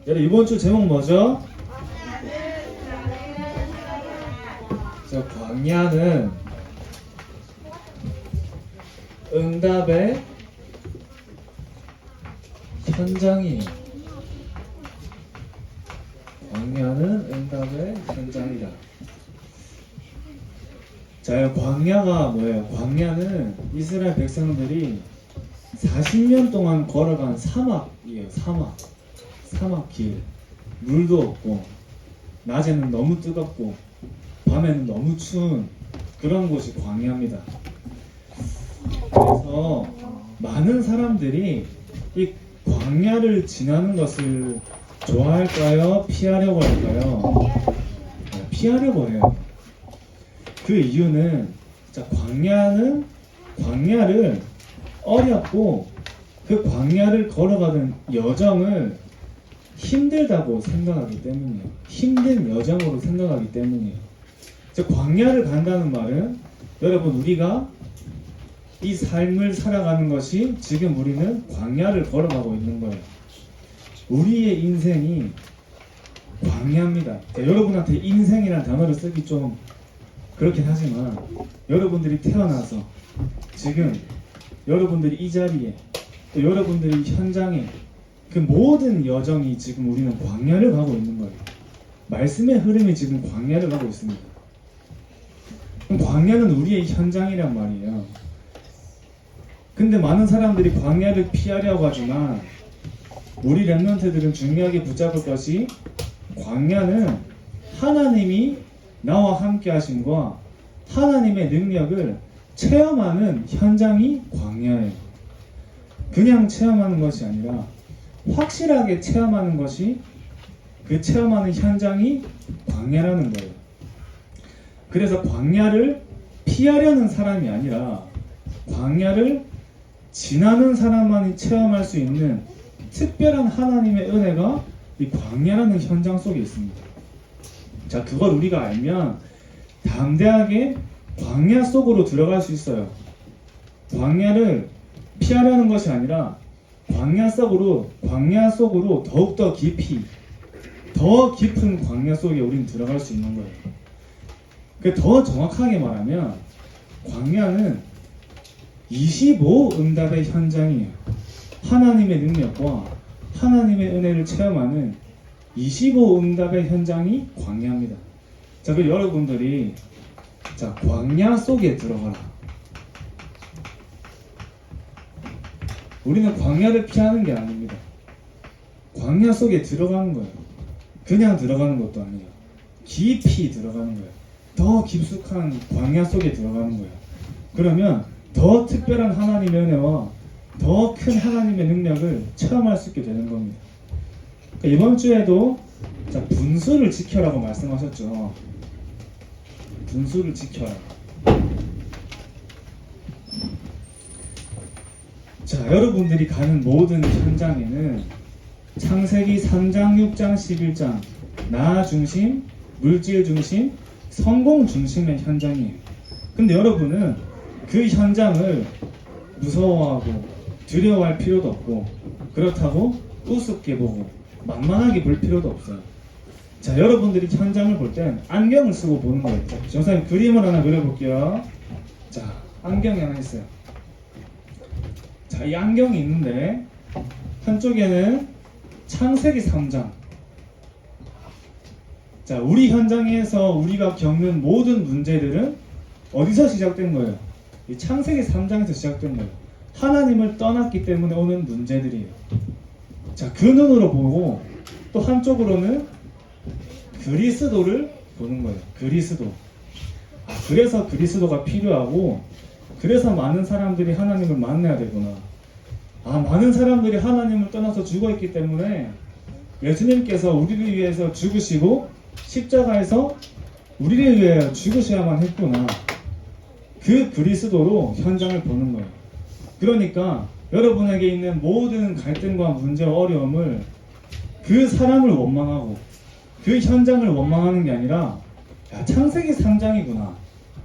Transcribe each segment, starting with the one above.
여러분 이번 주 제목 뭐죠? 저 광야는 응답의 현장이에요. 광야는 응답의 현장이다. 자, 광야가 뭐예요? 광야는 이스라엘 백성들이 40년 동안 걸어간 사막이에요. 사막 길. 물도 없고 낮에는 너무 뜨겁고 밤에는 너무 추운 그런 곳이 광야입니다. 그래서 많은 사람들이 이 광야를 지나는 것을 좋아할까요? 피하려고 할까요? 피하려고 해요. 그 이유는 광야를 어렵고 그 광야를 걸어가는 여정을 힘들다고 생각하기 때문이에요. 힘든 여정으로 생각하기 때문이에요. 광야를 간다는 말은 여러분 우리가 이 삶을 살아가는 것이 지금 우리는 광야를 걸어가고 있는 거예요. 우리의 인생이 광야입니다. 여러분한테 인생이라는 단어를 쓰기 좀 그렇긴 하지만 여러분들이 태어나서 지금 여러분들이 이 자리에 또 여러분들이 현장에 그 모든 여정이 지금 우리는 광야를 가고 있는 거예요. 말씀의 흐름이 지금 광야를 가고 있습니다. 그럼 광야는 우리의 현장이란 말이에요. 근데 많은 사람들이 광야를 피하려고 하지만 우리 렘넌트들은 중요하게 붙잡을 것이 광야는 하나님이 나와 함께 하심과 하나님의 능력을 체험하는 현장이 광야예요. 그냥 체험하는 것이 아니라 확실하게 체험하는 것이 그 체험하는 현장이 광야라는 거예요. 그래서 광야를 피하려는 사람이 아니라 광야를 지나는 사람만이 체험할 수 있는 특별한 하나님의 은혜가 이 광야라는 현장 속에 있습니다. 자, 그걸 우리가 알면 담대하게 광야 속으로 들어갈 수 있어요. 광야를 피하려는 것이 아니라 광야 속으로 더욱더 깊이 더 깊은 광야 속에 우리는 들어갈 수 있는 거예요. 더 정확하게 말하면 광야는 25 응답의 현장이에요. 하나님의 능력과 하나님의 은혜를 체험하는 25 응답의 현장이 광야입니다. 자, 그럼 여러분들이 광야 속에 들어가라. 우리는 광야를 피하는 게 아닙니다. 광야 속에 들어가는 거예요. 그냥 들어가는 것도 아니에요. 깊이 들어가는 거예요. 더 깊숙한 광야 속에 들어가는 거예요. 그러면 더 특별한 하나님의 은혜와 더 큰 하나님의 능력을 체험할 수 있게 되는 겁니다. 이번 주에도 분수를 지켜라고 말씀하셨죠. 분수를 지켜라. 자, 여러분들이 가는 모든 현장에는 창세기 3장, 6장, 11장 나 중심, 물질 중심, 성공 중심의 현장이에요. 근데 여러분은 그 현장을 무서워하고 두려워할 필요도 없고 그렇다고 우습게 보고 만만하게 볼 필요도 없어요. 자, 여러분들이 현장을 볼 땐 안경을 쓰고 보는 거예요. 선생님 그림을 하나 그려볼게요. 자, 안경이 하나 있어요. 자, 이 안경이 있는데 한쪽에는 창세기 3장. 자, 우리 현장에서 우리가 겪는 모든 문제들은 어디서 시작된 거예요? 이 창세기 3장에서 시작된 거예요. 하나님을 떠났기 때문에 오는 문제들이에요. 자, 그 눈으로 보고 또 한쪽으로는 그리스도를 보는 거예요. 그리스도. 그래서 그리스도가 필요하고 그래서 많은 사람들이 하나님을 만나야 되구나. 많은 사람들이 하나님을 떠나서 죽어있기 때문에 예수님께서 우리를 위해서 죽으시고 십자가에서 우리를 위해 죽으셔야만 했구나. 그 그리스도로 현장을 보는 거예요. 그러니까 여러분에게 있는 모든 갈등과 문제와 어려움을 그 사람을 원망하고 그 현장을 원망하는 게 아니라 창세기 3장이구나.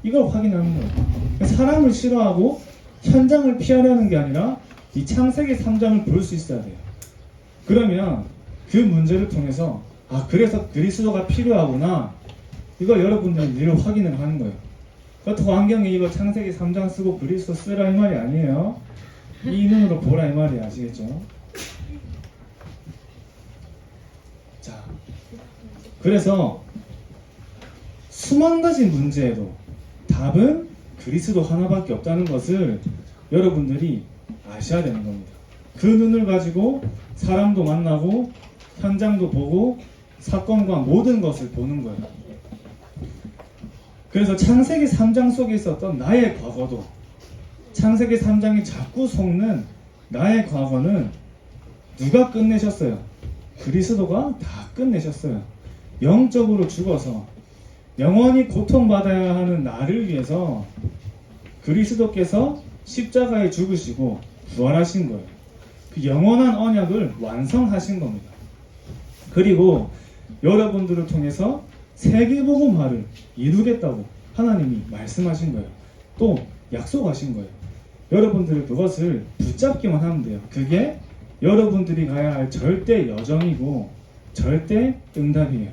이걸 확인하는 거예요. 사람을 싫어하고 현장을 피하려는 게 아니라 이 창세기 3장을 볼 수 있어야 돼요. 그러면 그 문제를 통해서 그래서 그리스도가 필요하구나, 이걸 여러분들이 늘 확인을 하는 거예요. 그렇다고 안경에 이거 창세기 3장 쓰고 그리스도 쓰라 이 말이 아니에요. 이 눈으로 보라 이 말이 아시겠죠? 자, 그래서 수만 가지 문제에도 답은 그리스도 하나밖에 없다는 것을 여러분들이 아셔야 되는 겁니다. 그 눈을 가지고 사람도 만나고 현장도 보고 사건과 모든 것을 보는 거예요. 그래서 창세기 3장 속에 있었던 나의 과거도, 창세기 3장이 자꾸 속는 나의 과거는 누가 끝내셨어요? 그리스도가 다 끝내셨어요. 영적으로 죽어서 영원히 고통받아야 하는 나를 위해서 그리스도께서 십자가에 죽으시고 부활하신 거예요. 그 영원한 언약을 완성하신 겁니다. 그리고 여러분들을 통해서 세계복음화를 이루겠다고 하나님이 말씀하신 거예요. 또 약속하신 거예요. 여러분들은 그것을 붙잡기만 하면 돼요. 그게 여러분들이 가야 할 절대 여정이고 절대 응답이에요.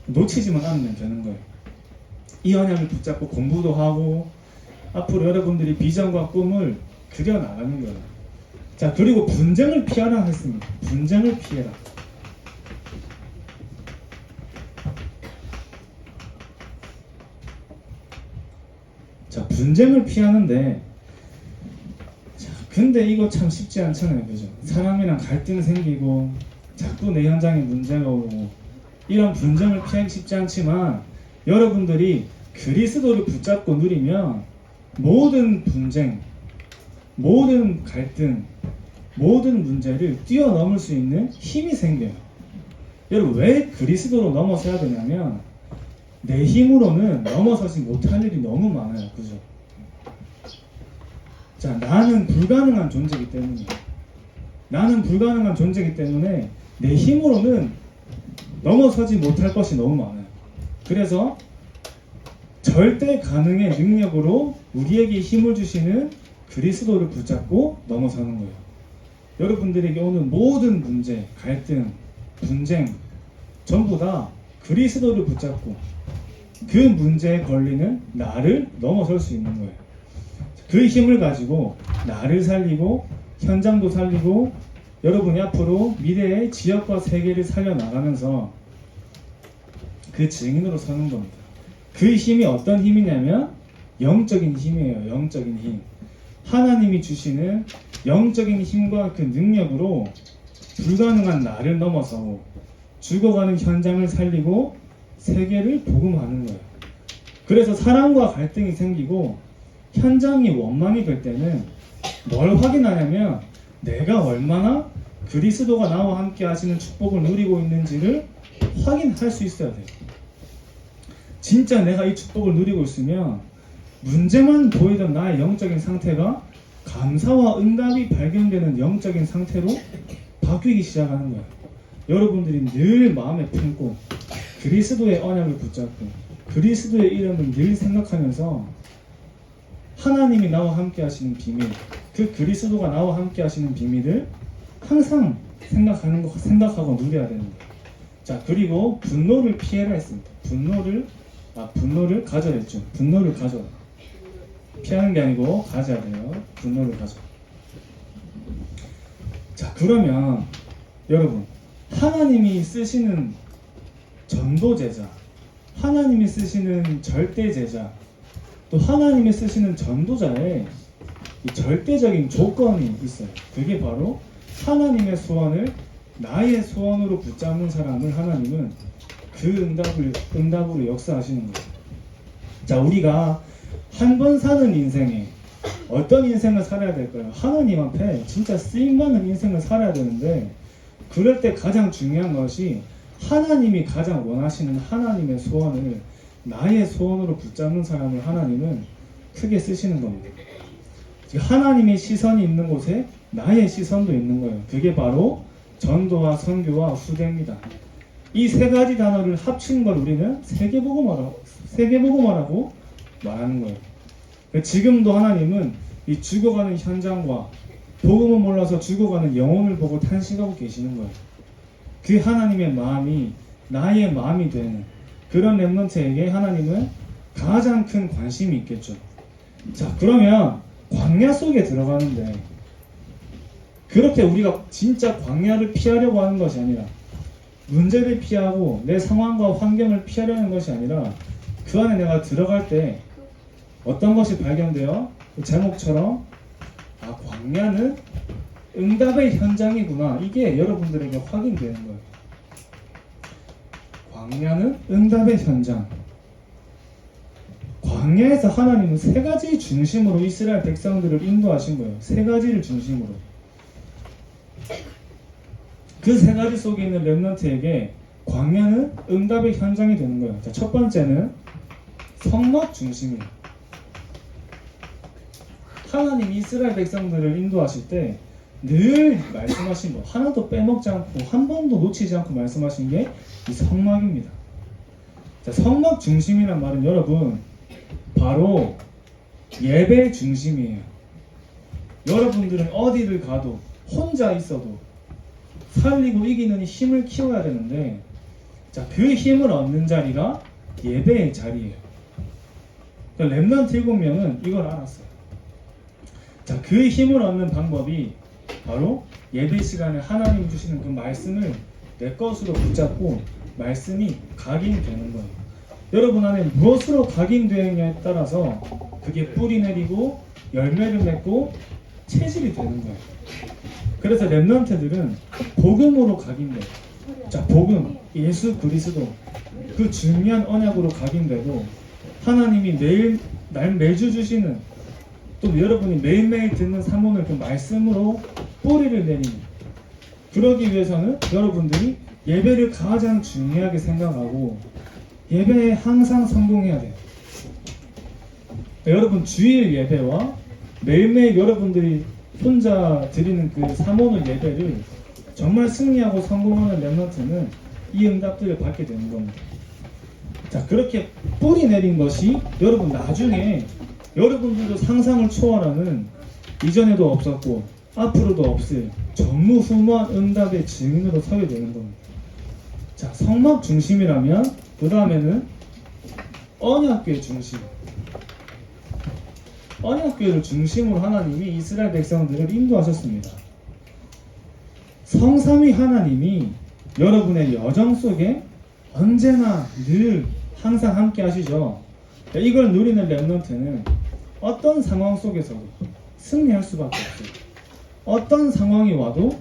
놓치지만 않으면 되는 거예요. 이 언약을 붙잡고 공부도 하고 앞으로 여러분들이 비전과 꿈을 그려나가는 거예요. 자, 그리고 분쟁을 피하라 했습니다. 분쟁을 피해라. 자, 분쟁을 피하는데, 자, 근데 이거 참 쉽지 않잖아요. 그죠? 사람이랑 갈등 생기고 자꾸 내 현장에 문제가 오고, 이런 분쟁을 피하기 쉽지 않지만 여러분들이 그리스도를 붙잡고 누리면 모든 분쟁, 모든 갈등, 모든 문제를 뛰어넘을 수 있는 힘이 생겨요. 여러분, 왜 그리스도로 넘어서야 되냐면 내 힘으로는 넘어서지 못할 일이 너무 많아요. 그죠? 자, 나는 불가능한 존재이기 때문에, 나는 불가능한 존재이기 때문에 내 힘으로는 넘어서지 못할 것이 너무 많아요. 그래서 절대 가능의 능력으로 우리에게 힘을 주시는 그리스도를 붙잡고 넘어서는 거예요. 여러분들에게 오는 모든 문제, 갈등, 분쟁 전부 다 그리스도를 붙잡고 그 문제에 걸리는 나를 넘어설 수 있는 거예요. 그 힘을 가지고 나를 살리고 현장도 살리고 여러분이 앞으로 미래의 지역과 세계를 살려나가면서 그 증인으로 서는 겁니다. 그 힘이 어떤 힘이냐면 영적인 힘이에요. 영적인 힘. 하나님이 주시는 영적인 힘과 그 능력으로 불가능한 나를 넘어서고 죽어가는 현장을 살리고 세계를 복음하는 거예요. 그래서 사랑과 갈등이 생기고 현장이 원망이 될 때는 뭘 확인하냐면 내가 얼마나 그리스도가 나와 함께 하시는 축복을 누리고 있는지를 확인할 수 있어야 돼요. 진짜 내가 이 축복을 누리고 있으면 문제만 보이던 나의 영적인 상태가 감사와 응답이 발견되는 영적인 상태로 바뀌기 시작하는 거예요. 여러분들이 늘 마음에 품고 그리스도의 언약을 붙잡고 그리스도의 이름을 늘 생각하면서 하나님이 나와 함께 하시는 비밀, 그 그리스도가 나와 함께 하시는 비밀을 항상 생각하고 누려야 되는 거예요. 자, 그리고 분노를 피해라 했습니다. 분노를 가져야 했죠. 분노를 가져라. 피하는 게 아니고 가져야 돼요. 분노를 가져. 자, 그러면 여러분, 하나님이 쓰시는 전도제자, 하나님이 쓰시는 절대제자, 또 하나님이 쓰시는 전도자의 이 절대적인 조건이 있어요. 그게 바로 하나님의 소원을 나의 소원으로 붙잡는 사람을 하나님은 그 응답으로 역사하시는 거예요. 자, 우리가 한 번 사는 인생에 어떤 인생을 살아야 될까요? 하나님 앞에 진짜 쓰임받는 인생을 살아야 되는데, 그럴 때 가장 중요한 것이 하나님이 가장 원하시는 하나님의 소원을 나의 소원으로 붙잡는 사람을 하나님은 크게 쓰시는 겁니다. 하나님의 시선이 있는 곳에 나의 시선도 있는 거예요. 그게 바로 전도와 선교와 후대입니다. 이 세 가지 단어를 합친 걸 우리는 세계복음화라고 말하는 거예요. 지금도 하나님은 이 죽어가는 현장과 복음을 몰라서 죽어가는 영혼을 보고 탄식하고 계시는 거예요. 그 하나님의 마음이 나의 마음이 되는 그런 렘넌트에게 하나님은 가장 큰 관심이 있겠죠. 자, 그러면 광야 속에 들어가는데 그렇게 우리가 진짜 광야를 피하려고 하는 것이 아니라 문제를 피하고 내 상황과 환경을 피하려는 것이 아니라 그 안에 내가 들어갈 때 어떤 것이 발견돼요? 그 제목처럼 광야는 응답의 현장이구나. 이게 여러분들에게 확인되는 거예요. 광야는 응답의 현장. 광야에서 하나님은 세 가지 중심으로 이스라엘 백성들을 인도하신 거예요. 세 가지를 중심으로. 그 세 가지 속에 있는 렘넌트에게 광야는 응답의 현장이 되는 거예요. 자, 첫 번째는 성막 중심이에요. 하나님이 이스라엘 백성들을 인도하실 때 늘 말씀하신 거 하나도 빼먹지 않고 한 번도 놓치지 않고 말씀하신 게 이 성막입니다. 자, 성막 중심이란 말은 여러분 바로 예배 중심이에요. 여러분들은 어디를 가도 혼자 있어도 살리고 이기는 힘을 키워야 되는데 자, 그 힘을 얻는 자리가 예배의 자리예요. 그러니까 렘넌트 7명은 이걸 알았어요. 자, 그 힘을 얻는 방법이 바로 예배 시간에 하나님 주시는 그 말씀을 내 것으로 붙잡고 말씀이 각인되는 거예요. 여러분 안에 무엇으로 각인되느냐에 따라서 그게 뿌리 내리고 열매를 맺고 체질이 되는 거예요. 그래서 렘넌트들은 복음으로 각인돼요. 자, 복음, 예수 그리스도 그 중요한 언약으로 각인되고 하나님이 매주 주시는 또 여러분이 매일매일 듣는 사모는 그 말씀으로 뿌리를 내리는 그러기 위해서는 여러분들이 예배를 가장 중요하게 생각하고 예배에 항상 성공해야 돼요. 여러분 주일 예배와 매일매일 여러분들이 혼자 드리는 그 사모는 예배를 정말 승리하고 성공하는 렘넌트는 이 응답들을 받게 되는 겁니다. 자, 그렇게 뿌리 내린 것이 여러분 나중에 여러분들도 상상을 초월하는 이전에도 없었고 앞으로도 없을 전무후무한 응답의 증인으로 서게 되는 겁니다. 자, 성막 중심이라면 그 다음에는 언약궤 중심. 언약궤를 중심으로 하나님이 이스라엘 백성들을 인도하셨습니다. 성삼위 하나님이 여러분의 여정 속에 언제나 늘 항상 함께 하시죠. 이걸 누리는 렘넌트는 어떤 상황 속에서도 승리할 수밖에 없어요. 어떤 상황이 와도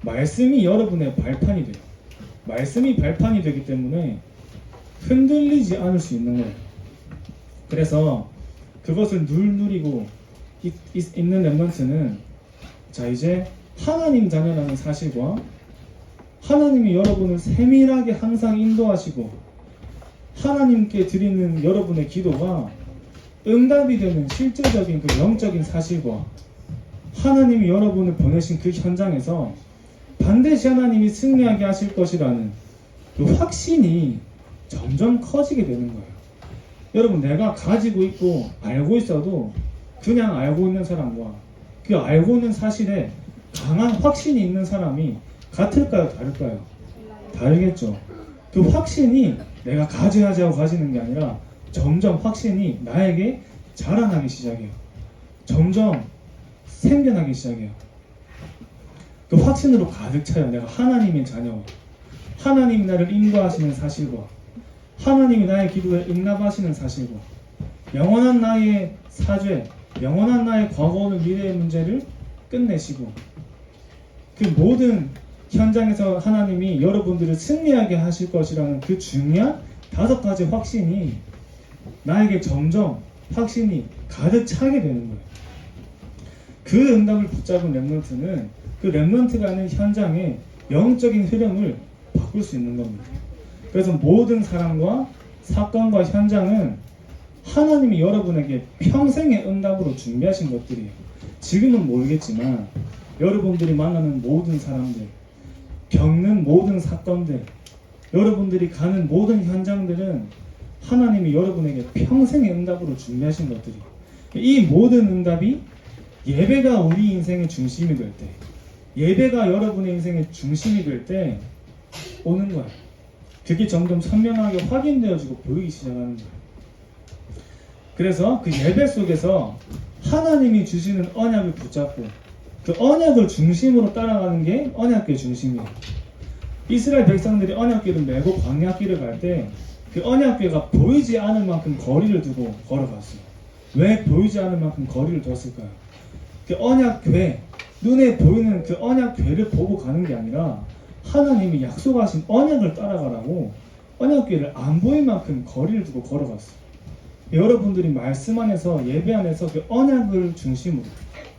말씀이 여러분의 발판이 돼요. 말씀이 발판이 되기 때문에 흔들리지 않을 수 있는 거예요. 그래서 그것을 늘 누리고 있는 렘넌트는 자, 이제 하나님 자녀라는 사실과 하나님이 여러분을 세밀하게 항상 인도하시고 하나님께 드리는 여러분의 기도가 응답이 되는 실제적인 그 영적인 사실과 하나님이 여러분을 보내신 그 현장에서 반드시 하나님이 승리하게 하실 것이라는 그 확신이 점점 커지게 되는 거예요. 여러분, 내가 가지고 있고 알고 있어도 그냥 알고 있는 사람과 그 알고 있는 사실에 강한 확신이 있는 사람이 같을까요? 다를까요? 다르겠죠. 그 확신이 내가 가져야지 하고 가지는 게 아니라 점점 확신이 나에게 자라나기 시작해요. 점점 생겨나기 시작해요. 그 확신으로 가득 차요. 내가 하나님의 자녀, 하나님이 나를 인도하시는 사실과 하나님이 나의 기도에 응답하시는 사실과 영원한 나의 사죄, 영원한 나의 과거 오늘 미래의 문제를 끝내시고 그 모든 현장에서 하나님이 여러분들을 승리하게 하실 것이라는 그 중요한 5가지 확신이 나에게 점점 확신이 가득 차게 되는 거예요. 그 응답을 붙잡은 렘넌트는 그 렘넌트가 있는 현장의 영적인 흐름을 바꿀 수 있는 겁니다. 그래서 모든 사람과 사건과 현장은 하나님이 여러분에게 평생의 응답으로 준비하신 것들이에요. 지금은 모르겠지만 여러분들이 만나는 모든 사람들, 겪는 모든 사건들, 여러분들이 가는 모든 현장들은 하나님이 여러분에게 평생의 응답으로 준비하신 것들이에요. 이 모든 응답이 예배가 우리 인생의 중심이 될 때, 예배가 여러분의 인생의 중심이 될 때 오는 거예요. 그게 점점 선명하게 확인되어지고 보이기 시작하는 거예요. 그래서 그 예배 속에서 하나님이 주시는 언약을 붙잡고 그 언약을 중심으로 따라가는 게 언약궤 중심이에요. 이스라엘 백성들이 언약궤를 메고 광야길을 갈 때 그 언약궤가 보이지 않을 만큼 거리를 두고 걸어갔어요. 왜 보이지 않을 만큼 거리를 뒀을까요? 그 언약궤, 눈에 보이는 그 언약궤를 보고 가는 게 아니라 하나님이 약속하신 언약을 따라가라고 언약궤를 안 보일 만큼 거리를 두고 걸어갔어요. 여러분들이 말씀 안에서 예배 안에서 그 언약을 중심으로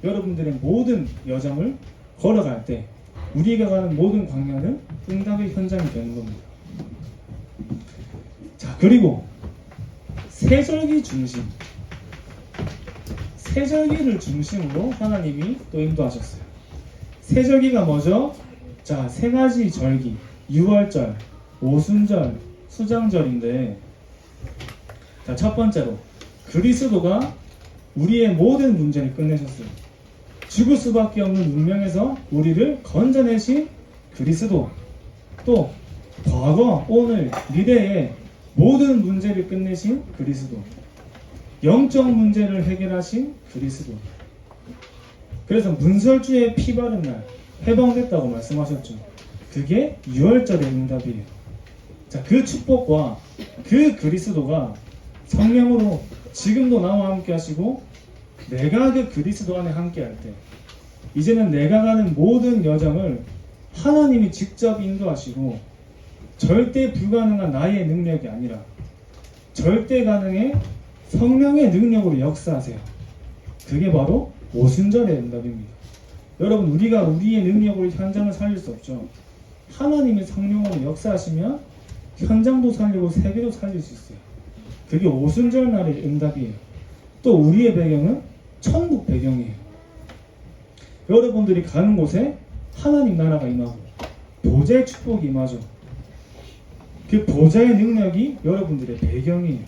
여러분들의 모든 여정을 걸어갈 때 우리가 가는 모든 광야는 응답의 현장이 되는 겁니다. 자, 그리고 세절기 중심, 세절기를 중심으로 하나님이 또 인도하셨어요. 세절기가 뭐죠? 자, 세 가지 절기, 유월절, 오순절, 수장절인데, 자, 첫 번째로 그리스도가 우리의 모든 문제를 끝내셨어요. 죽을 수밖에 없는 운명에서 우리를 건져내신 그리스도, 또 과거, 오늘, 미래의 모든 문제를 끝내신 그리스도, 영적 문제를 해결하신 그리스도. 그래서 문설주에 피 바른 날 해방됐다고 말씀하셨죠. 그게 유월절의 응답이에요. 자, 그 축복과 그 그리스도가 성령으로 지금도 나와 함께 하시고 내가 그 그리스도 안에 함께 할 때 이제는 내가 가는 모든 여정을 하나님이 직접 인도하시고 절대 불가능한 나의 능력이 아니라 절대 가능의 성령의 능력으로 역사하세요. 그게 바로 오순절의 응답입니다. 여러분, 우리가 우리의 능력으로 현장을 살릴 수 없죠. 하나님의 성령으로 역사하시면 현장도 살리고 세계도 살릴 수 있어요. 그게 오순절 날의 응답이에요. 또 우리의 배경은 천국 배경이에요. 여러분들이 가는 곳에 하나님 나라가 임하고 보좌의 축복이 임하죠. 그 보좌의 능력이 여러분들의 배경이에요.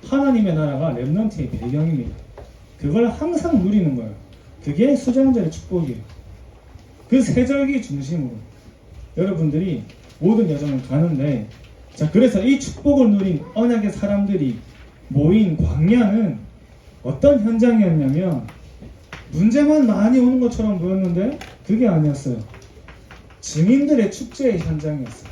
하나님의 나라가 렘넌트의 배경입니다. 그걸 항상 누리는 거예요. 그게 수장절의 축복이에요. 그 세절기 중심으로 여러분들이 모든 여정을 가는데, 자, 그래서 이 축복을 누린 언약의 사람들이 모인 광야는 어떤 현장이었냐면 문제만 많이 오는 것처럼 보였는데 그게 아니었어요. 증인들의 축제의 현장이었어요.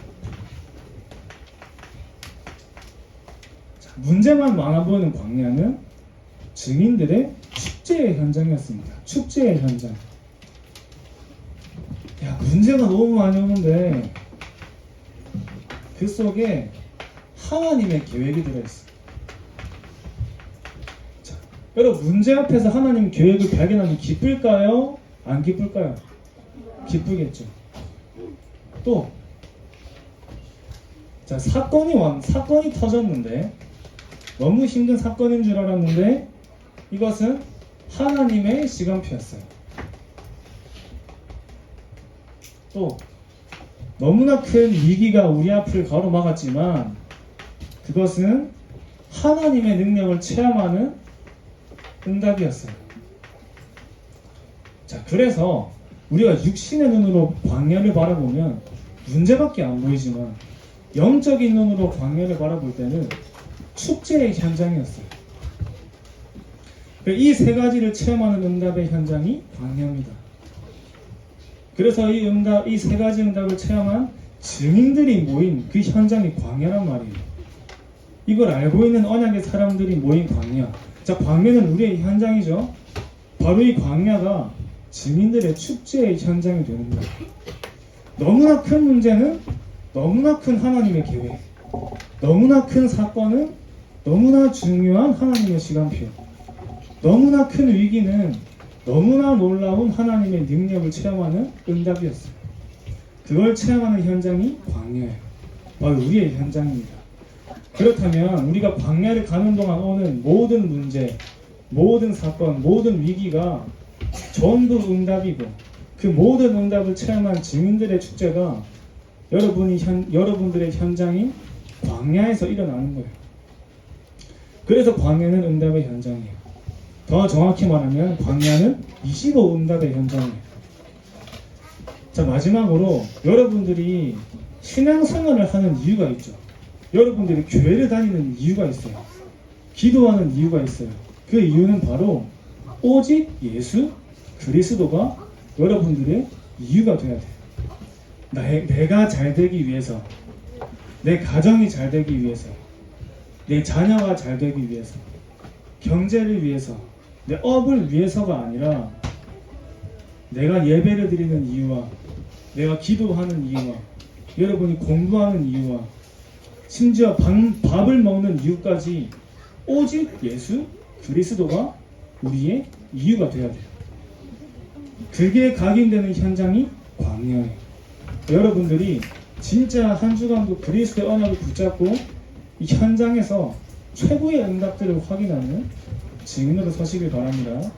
자, 문제만 많아 보이는 광야는 증인들의 축제의 현장이었습니다. 축제의 현장. 야, 문제가 너무 많이 오는데 그 속에 하나님의 계획이 들어있어요. 자, 여러분, 문제 앞에서 하나님 계획을 발견하면 기쁠까요? 안 기쁠까요? 기쁘겠죠. 또, 자, 사건이 터졌는데 너무 힘든 사건인 줄 알았는데 이것은 하나님의 시간표였어요. 또 너무나 큰 위기가 우리 앞을 가로막았지만 그것은 하나님의 능력을 체험하는 응답이었어요. 자, 그래서 우리가 육신의 눈으로 광야를 바라보면 문제밖에 안 보이지만 영적인 눈으로 광야를 바라볼 때는 축제의 현장이었어요. 이 세 가지를 체험하는 응답의 현장이 광야입니다. 그래서 이 세 가지 응답을 체험한 증인들이 모인 그 현장이 광야란 말이에요. 이걸 알고 있는 언약의 사람들이 모인 광야. 자, 광야는 우리의 현장이죠. 바로 이 광야가 증인들의 축제의 현장이 되는 거예요. 너무나 큰 문제는 너무나 큰 하나님의 계획, 너무나 큰 사건은 너무나 중요한 하나님의 시간표, 너무나 큰 위기는 너무나 놀라운 하나님의 능력을 체험하는 응답이었어요. 그걸 체험하는 현장이 광야예요. 바로 우리의 현장입니다. 그렇다면 우리가 광야를 가는 동안 오는 모든 문제, 모든 사건, 모든 위기가 전부 응답이고 그 모든 응답을 체험한 증인들의 축제가 여러분들의 현장인 광야에서 일어나는 거예요. 그래서 광야는 응답의 현장이에요. 더 정확히 말하면 광야는 25 응답의 현장이에요. 자, 마지막으로 여러분들이 신앙생활을 하는 이유가 있죠. 여러분들이 교회를 다니는 이유가 있어요. 기도하는 이유가 있어요. 그 이유는 바로 오직 예수 그리스도가 여러분들의 이유가 되어야 돼요. 내가 잘 되기 위해서, 내 가정이 잘 되기 위해서, 내 자녀가 잘 되기 위해서, 경제를 위해서, 내 업을 위해서가 아니라 내가 예배를 드리는 이유와 내가 기도하는 이유와 여러분이 공부하는 이유와 심지어 밥을 먹는 이유까지 오직 예수 그리스도가 우리의 이유가 되어야 돼요. 그게 각인되는 현장이 광야예요. 여러분들이 진짜 한 주간도 그리스도의 언약을 붙잡고 이 현장에서 최고의 응답들을 확인하는 증인으로 서시길 바랍니다.